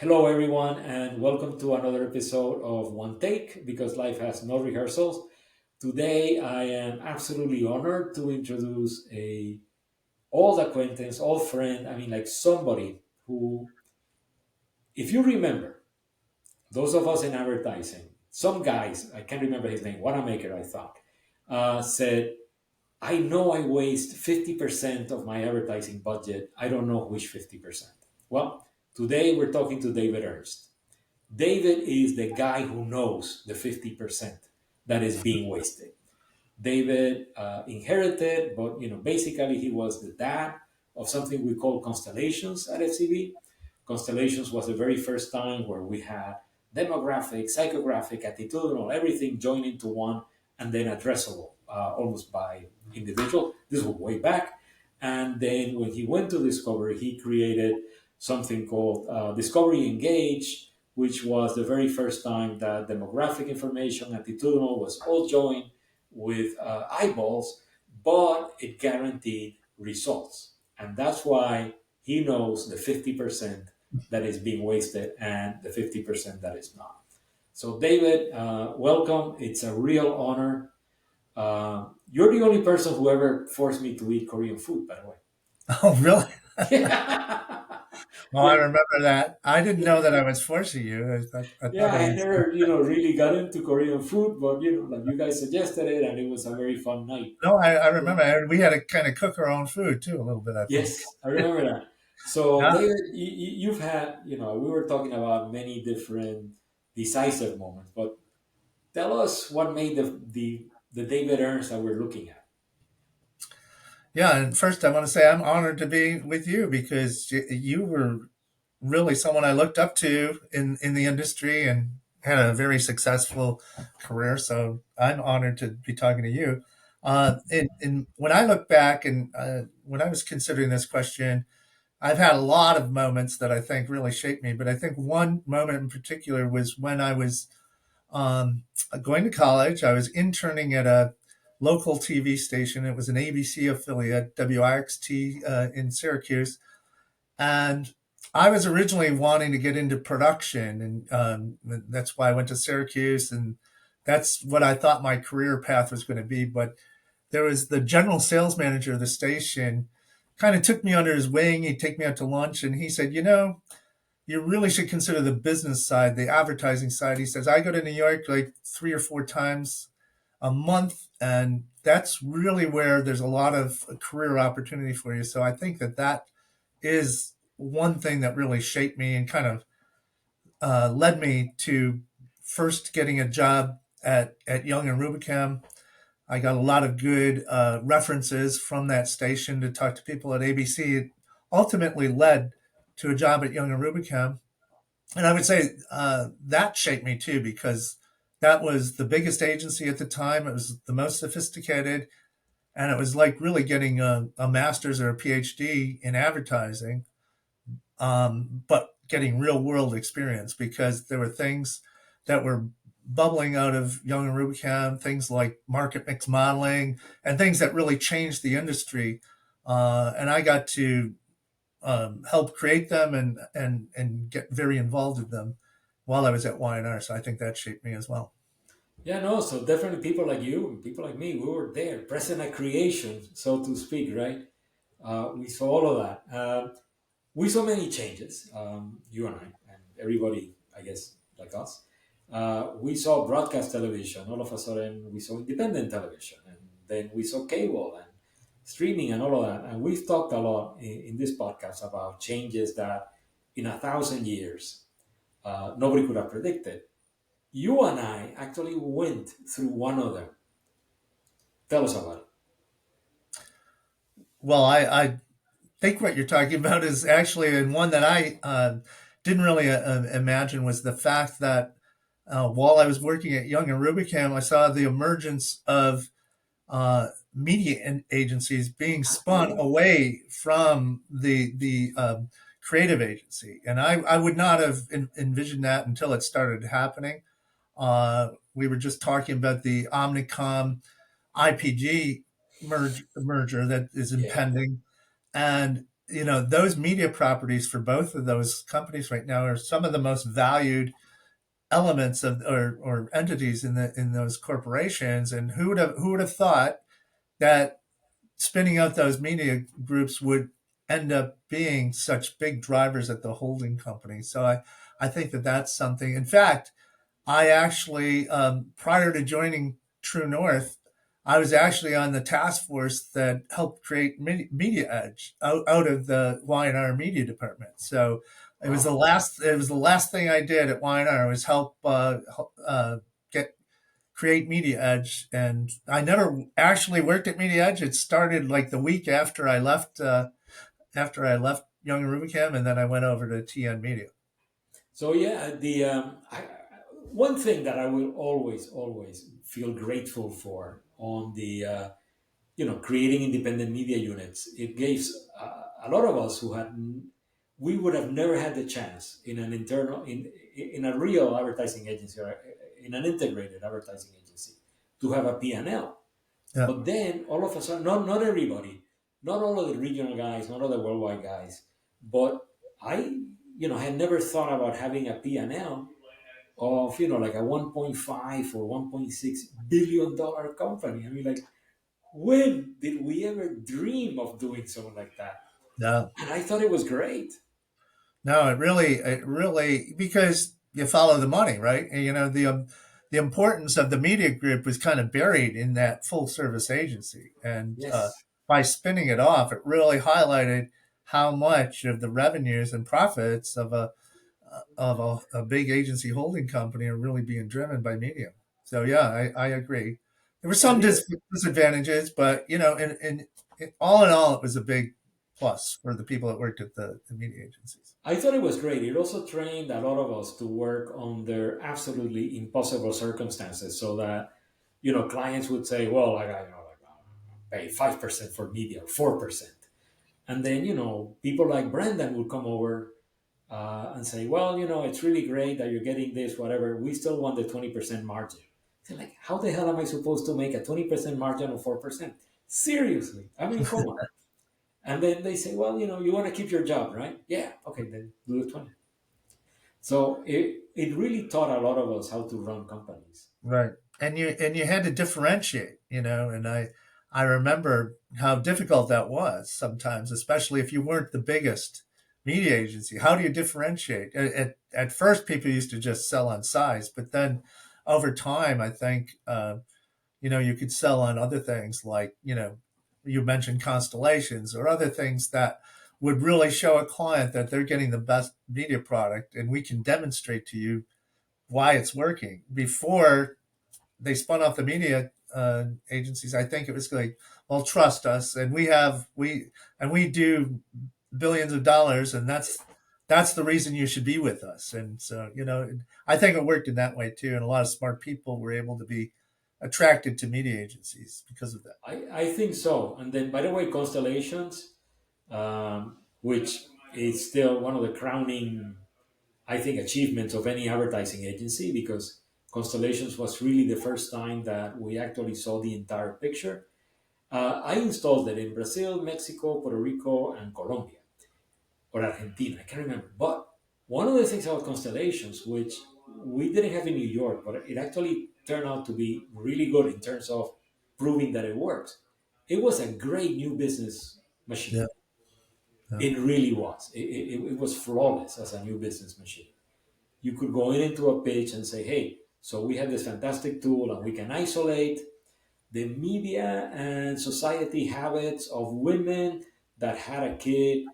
Hello, everyone, and welcome to another episode of One Take because life has no rehearsals. Today, I am absolutely honored to introduce a old acquaintance, old friend. I mean, like somebody who, if you remember, those of us in advertising, some guys, I can't remember his name, Wanamaker, I thought, said, I know I waste 50% of my advertising budget. I don't know which 50%. Well, today we're talking to David Ernst. David is the guy who knows the 50% that is being wasted. David inherited, but basically he was the dad of something we call constellations at FCB. Constellations was the very first time where we had demographic, psychographic, attitudinal, everything joined into one and then addressable almost by individual. This was way back. And then when he went to Discovery, he created something called Discovery Engage, which was the very first time that demographic information, attitudinal was all joined with eyeballs, but it guaranteed results. And that's why he knows the 50% that is being wasted and the 50% that is not. So, David, welcome. It's a real honor. You're the only person who ever forced me to eat Korean food, by the way. Oh, really? yeah, Well, I remember that. I didn't know that I was forcing you. I yeah. thought it I was. never, really got into Korean food, but like you guys suggested it, and it was a very fun night. No, I remember. We had to kind of cook our own food too, a little bit. I think. Yes, I remember that. So, Yeah. David, you've had, we were talking about many different decisive moments, but tell us what made the David Ernst that we're looking at. Yeah. And first, I want to say I'm honored to be with you because you were really someone I looked up to in the industry and had a very successful career. So I'm honored to be talking to you. And when I look back and when I was considering this question, I've had a lot of moments that I think really shaped me, but I think one moment in particular was when I was um, going to college. I was interning at a local TV station. It was an ABC affiliate, WIXT, in Syracuse. And I was originally wanting to get into production, and that's why I went to Syracuse. And that's what I thought my career path was going to be. But there was the general sales manager of the station kind of took me under his wing. He'd take me out to lunch and he said, you really should consider the business side, the advertising side. He says, I go to New York like 3 or 4 times a month, and that's really where there's a lot of career opportunity for you. So I think that is one thing that really shaped me and kind of led me to first getting a job at Young and Rubicam. I got a lot of good references from that station to talk to people at ABC. It ultimately led to a job at Young and Rubicam. And I would say that shaped me too, because that was the biggest agency at the time. It was the most sophisticated. And it was like really getting a master's or a PhD in advertising, but getting real world experience because there were things that were bubbling out of Young and Rubicam, things like market mix modeling and things that really changed the industry. And I got to help create them and get very involved with them while I was at Y&R. So I think that shaped me as well. Yeah, no, so definitely people like you and people like me, we were there, present at creation, so to speak, right? We saw all of that. We saw many changes, you and I, and everybody, I guess, like us. We saw broadcast television. All of a sudden, we saw independent television, and then we saw cable and streaming and all of that. And we've talked a lot in this podcast about changes that in 1,000 years, nobody could have predicted. You and I actually went through one of them. Tell us about it. Well, I think what you're talking about is actually, and one that I didn't really imagine was the fact that while I was working at Young and Rubicam, I saw the emergence of media agencies being spun away from the creative agency, and I would not have envisioned that until it started happening. We were just talking about the Omnicom IPG merger that is Yeah. impending, and those media properties for both of those companies right now are some of the most valued elements of or entities in those corporations. And who would have thought that spinning out those media groups would end up being such big drivers at the holding company. So I think that that's something. In fact, I actually, prior to joining True North, I was actually on the task force that helped create Media Edge out of the Y&R media department. So Wow. it was the last thing I did at Y&R was help get create Media Edge. And I never actually worked at Media Edge. It started like the week after I left Young and Rubicam, and then I went over to TN Media. So yeah, one thing that I will always feel grateful for on the creating independent media units, it gives a lot of us who had we would have never had the chance in an internal in a real advertising agency or in an integrated advertising agency to have a P&L. Yeah. But then all of a sudden, not everybody, not all of the regional guys, not all the worldwide guys, but I had never thought about having a P&L of like a 1.5 or 1.6 billion dollar company. I mean, like, when did we ever dream of doing something like that? No. And I thought it was great. No, it really, because you follow the money, right? And, the importance of the media group was kind of buried in that full service agency, and Yes, by spinning it off, it really highlighted how much of the revenues and profits of a big agency holding company are really being driven by media. So yeah, I agree. There were some and disadvantages, but all in all, it was a big plus for the people that worked at the media agencies. I thought it was great. It also trained a lot of us to work under absolutely impossible circumstances, so that clients would say, "Well, pay 5% for media, 4%," and then people like Brendan would come over and say, "Well, it's really great that you're getting this, whatever. We still want the 20% margin." They're like, "How the hell am I supposed to make a 20% margin of 4%? Seriously? I mean, come on." And then they say, "Well, you want to keep your job, right? Yeah, okay, then do the 20." So it really taught a lot of us how to run companies. Right. And you had to differentiate, and I remember how difficult that was sometimes, especially if you weren't the biggest media agency. How do you differentiate? At first, people used to just sell on size, but then over time, I think you could sell on other things like, you mentioned constellations or other things that would really show a client that they're getting the best media product, and we can demonstrate to you why it's working. Before they spun off the media agencies, I think it was like, well, trust us, and we do billions of dollars, and that's the reason you should be with us. And so, I think it worked in that way too, and a lot of smart people were able to be attracted to media agencies because of that. I think so. And then, by the way, Constellations, which is still one of the crowning, I think, achievements of any advertising agency, because Constellations was really the first time that we actually saw the entire picture. I installed it in Brazil, Mexico, Puerto Rico, and Colombia, or Argentina. I can't remember. But one of the things about Constellations, which we didn't have in New York, but it actually turned out to be really good in terms of proving that it works. It was a great new business machine. Yeah, yeah, It really was. It was flawless as a new business machine. You could go in into a pitch and say, "Hey, so we have this fantastic tool and we can isolate the media and society habits of women that had a kid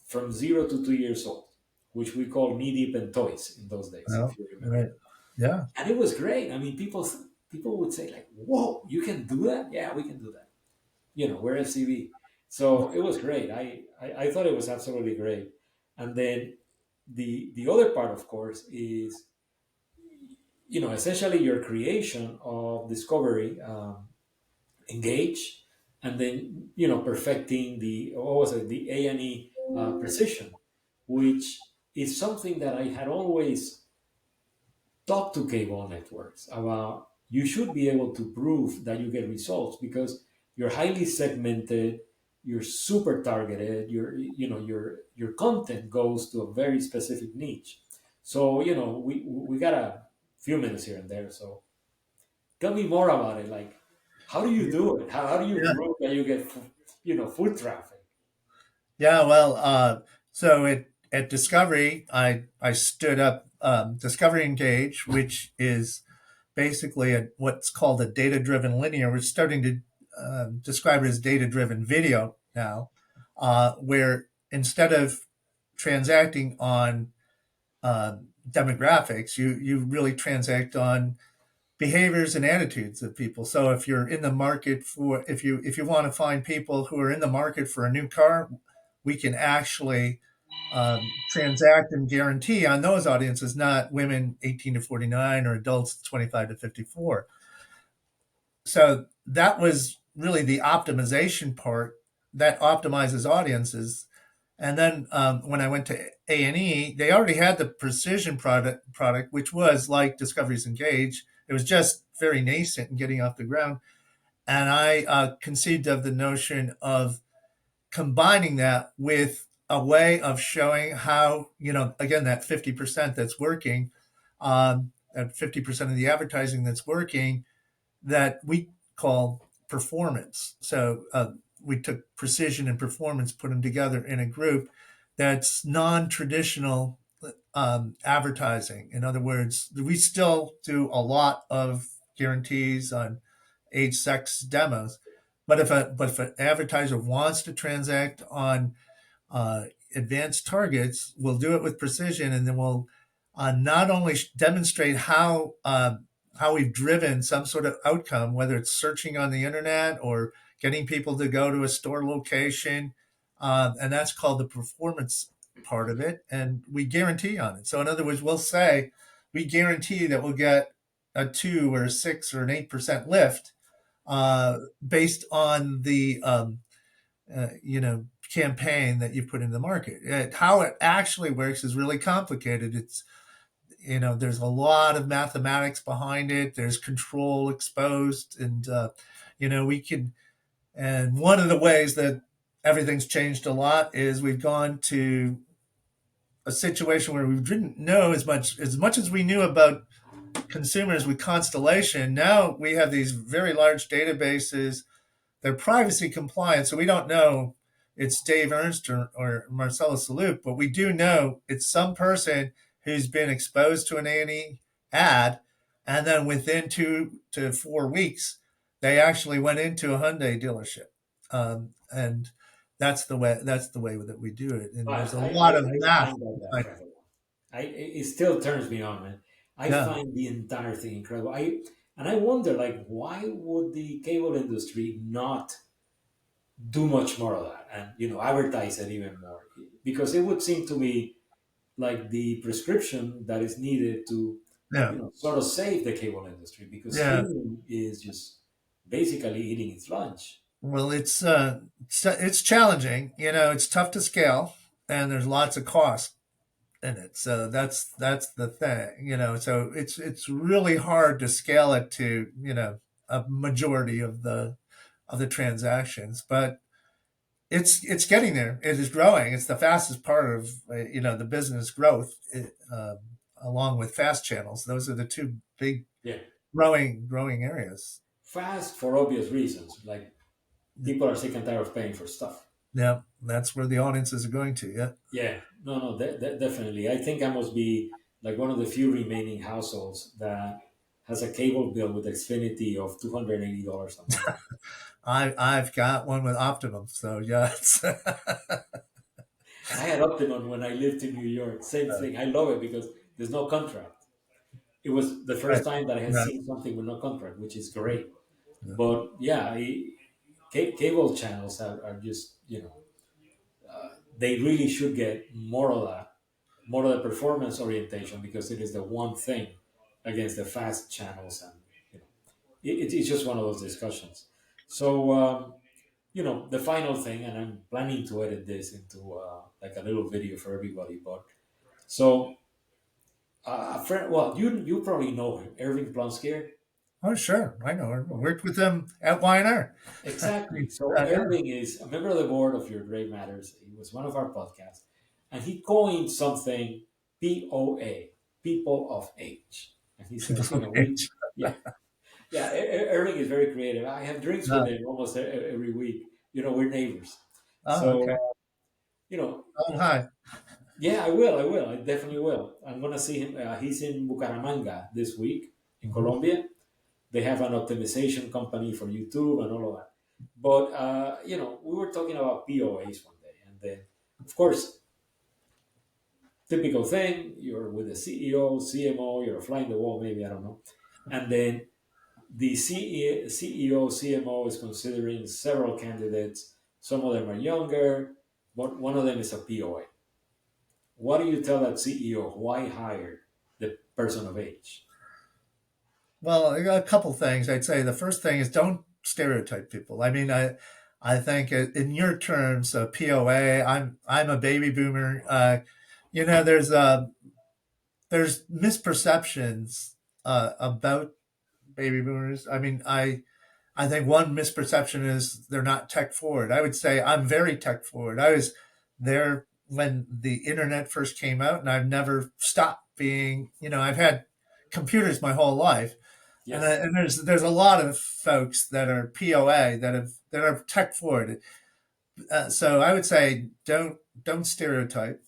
from 0 to 2 years old," which we call knee deep in toys in those days, yeah, if you remember. right, yeah, And it was great. I mean, people would say like, "Whoa, you can do that? Yeah, we can do that." We're FCB. So it was great. I thought it was absolutely great. And then the other part, of course, is essentially your creation of discovery, engage, and then perfecting the what was it, the A&E precision, which is something that I had always talked to cable networks about. You should be able to prove that you get results because you're highly segmented. you're super targeted. Your content goes to a very specific niche. So we got a few minutes here and there. So tell me more about it. Like, how do you do it? How do you Yeah. prove that you get foot traffic? Yeah, well, so at Discovery, I stood up Discovery Engage, which is basically what's called a data-driven linear. We're starting to describe it as data-driven video now, where instead of transacting on demographics, you really transact on behaviors and attitudes of people. So if you're in the market for if you want to find people who are in the market for a new car, we can actually transact and guarantee on those audiences, not women 18 to 49 or adults 25 to 54. So that was really the optimization part that optimizes audiences. And then when I went to A&E, they already had the precision product, which was like Discovery's Engage. It was just very nascent and getting off the ground. And I conceived of the notion of combining that with a way of showing how, again, that 50% that's working, that 50% of the advertising that's working, that we call performance. So we took precision and performance, put them together in a group that's non-traditional advertising. In other words, we still do a lot of guarantees on age, sex demos, but if an advertiser wants to transact on uh, advanced targets, we'll do it with precision, and then we'll not only demonstrate how we've driven some sort of outcome, whether it's searching on the internet or getting people to go to a store location, and that's called the performance part of it, and we guarantee on it. So in other words, we'll say we guarantee that we'll get a 2 or 6 or an 8% lift based on the campaign that you put in the market. How it actually works is really complicated. It's there's a lot of mathematics behind it. There's control exposed, and we can. And one of the ways that everything's changed a lot is we've gone to a situation where we didn't know as much as we knew about consumers with Constellation. Now we have these very large databases. They're privacy compliant, so we don't know it's Dave Ernst or Marcelo Salute, but we do know it's some person who's been exposed to an A&E ad, and then within 2 to 4 weeks, they actually went into a Hyundai dealership, and that's the way that we do it. And there's But a lot of I math. find that Like, incredible. It still turns me on, man. I yeah, find the entire thing incredible. I wonder, like, why would the cable industry not do much more of that and advertise it even more? Because it would seem to be like the prescription that is needed to yeah, sort of save the cable industry because yeah. streaming is just basically eating its lunch. Well, it's challenging. It's tough to scale, and there's lots of cost in it. So that's the thing. So it's really hard to scale it to a majority of the transactions, but it's getting there. It is growing. It's the fastest part of the business growth, along with fast channels. Those are the two big Yeah, growing areas. fast for obvious reasons. Like people are sick and tired of paying for stuff. Yeah, that's where the audiences are going to. Yeah. Yeah, no, definitely. I think I must be like one of the few remaining households that has a cable bill with Xfinity of $280 a month. I've got one with Optimum, so yeah, I had Optimum when I lived in New York. Same thing. I love it because there's no contract. It was the right. first time that I had Yeah, seen something with no contract, which is great. yeah, But yeah, cable channels are just they really should get more of that, more of the performance orientation because it is the one thing against the fast channels, and it's just one of those discussions. So the final thing, and I'm planning to edit this into like a little video for everybody. But so a friend, well, you probably know him, Irving Plonskier. Oh, sure. I know her. I worked with them at YNR. Exactly. So Yeah. Irving is a member of the board of Your Gray Matters. He was one of our podcasts, and he coined something POA, people of age. And he says, yeah, yeah. Irving is very creative. I have drinks with No. him almost every week. We're neighbors, Oh, so okay. you know, Oh, hi. yeah, I will. I will. I definitely will. I'm gonna see him. He's in Bucaramanga this week in Mhm. Colombia. They have an optimization company for YouTube and all of that. But we were talking about POAs one day, and then, of course, typical thing: you're with the CEO, CMO, you're a fly in the wall, maybe I don't know, and then the CEO, CMO is considering several candidates. Some of them are younger, but one of them is a POA. What do you tell that CEO why hire the person of age? Well, I got a couple things. I'd say the first thing is don't stereotype people. I mean, I think in your terms, POA. I'm a baby boomer. There's misperceptions about baby boomers. I mean, I think one misperception is they're not tech forward. I would say I'm very tech forward. I was there when the internet first came out, and I've never stopped being. I've had computers my whole life, Yes, and there's a lot of folks that are POA that are tech forward. So I would say don't stereotype.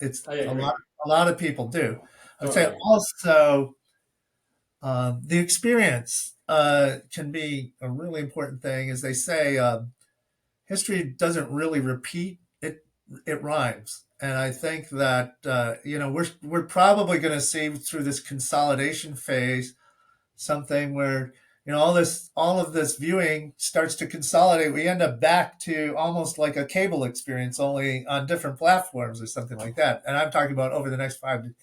It's I a lot agree. a lot of people do. I would say Totally. also the experience can be a really important thing. As they say, history doesn't really repeat; it rhymes. And I think that we're probably going to see through this consolidation phase something where all of this viewing starts to consolidate. We end up back to almost like a cable experience, only on different platforms or something like that. And I'm talking about over the next 5 to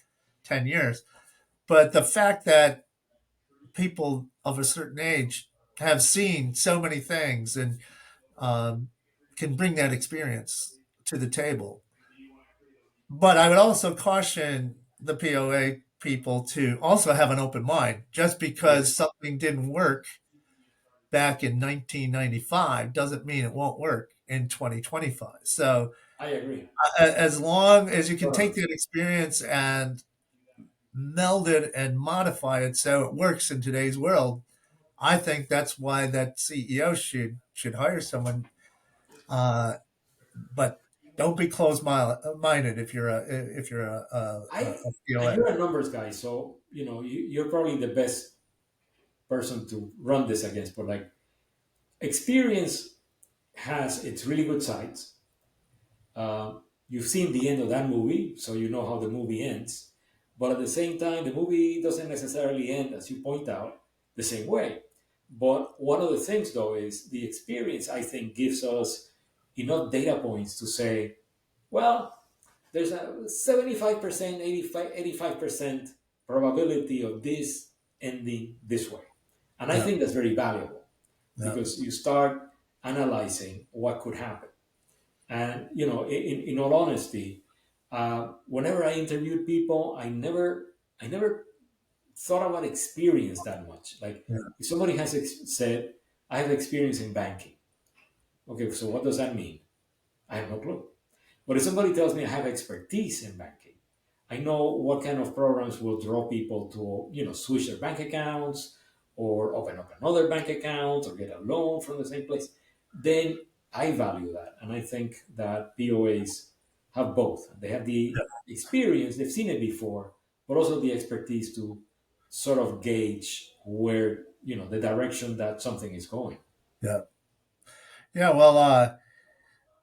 10 years. But the fact that people of a certain age have seen so many things and um, can bring that experience to the table. But I would also caution the POA people to also have an open mind. Just I agree. because something didn't work back in 1995 doesn't mean it won't work in 2025. So, I agree. as long as you can take Totally. that experience and meld it and modify it so it works in today's world, I think that's why that CEO should hire someone. Uh, but don't be closed minded if you're a And POA. you're a numbers guy, so you're probably the best person to run this against. But like, experience has its really good sides. You've seen the end of that movie, so you know how the movie ends. But at the same time, the movie doesn't necessarily end, as you point out, the same way. But one of the things, though, is the experience, I think, gives us enough data points to say, well, there's a 75%, 85% probability of this ending this way. And I Yeah, think that's very valuable yeah, because you start analyzing what could happen. And in all honesty, whenever I interviewed people, I never thought about experience that much. Like yeah, if somebody has said, "I have experience in banking," okay, so what does that mean? I have no clue. But if somebody tells me I have expertise in banking, I know what kind of programs will draw people to, switch their bank accounts or open up another bank account or get a loan from the same place. Then I value that. And I think that POAs have both. They have the experience, they've seen it before, but also the expertise to sort of gauge where, the direction that something is going. yeah, yeah. Well,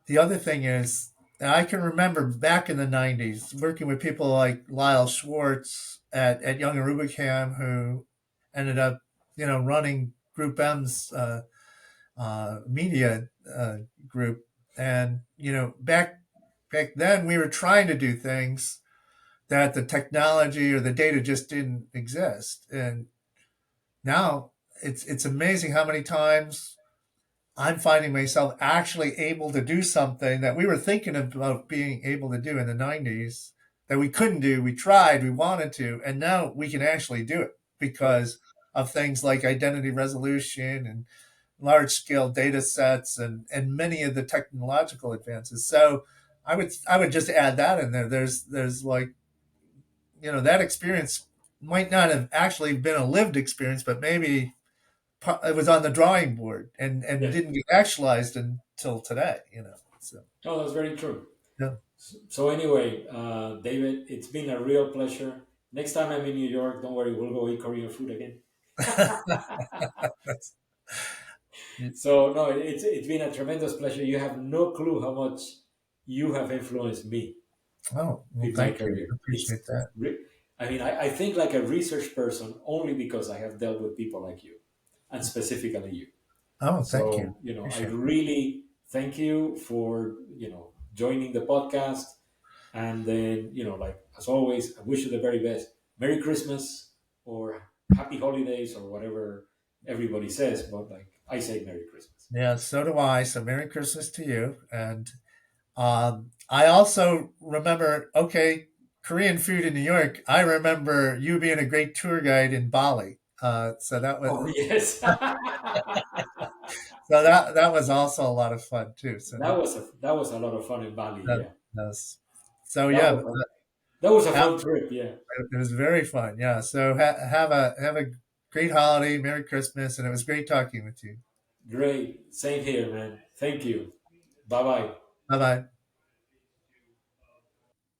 the other thing is, and I can remember back in the '90s working with people like Lyle Schwartz at Young and Rubicam, who ended up, running Group M's media group. And back then we were trying to do things that the technology or the data just didn't exist. And now it's amazing how many times I'm finding myself actually able to do something that we were thinking about being able to do in the '90s that we couldn't do. We tried, we wanted to, and now we can actually do it Right. because of things like identity resolution and large scale data sets and many of the technological advances. So I would just add that in there. There's like, that experience might not have actually been a lived experience, but maybe it was on the drawing board and Yes. didn't get actualized until today. So Oh, that's very true. yeah. So anyway, David, it's been a real pleasure. Next time I'm in New York, don't worry, we'll go eat Korean food again. That's, So no, it's been a tremendous pleasure. You have no clue how much you have influenced me oh, well, in my thank you. career. I appreciate that. I mean, I think like a research person only because I have dealt with people like you, and specifically you. Oh, thank you. So, I Appreciate it. really thank you for, joining the podcast. And then, like as always, I wish you the very best. Merry Christmas or Happy Holidays or whatever everybody says, but like I say Merry Christmas. Yeah, so do I. So Merry Christmas to you. And I also remember, okay, Korean food in New York. I remember you being a great tour guide in Bali. So that was Oh yes. that was also a lot of fun too. That was a lot of fun in Bali, That, yeah. that's, so That yeah, was a, that was a have, fun trip, yeah. it was very fun. Yeah. So have a great holiday, Merry Christmas, and it was great talking with you. Great. Same here, man. Thank you. Bye bye. Bye bye.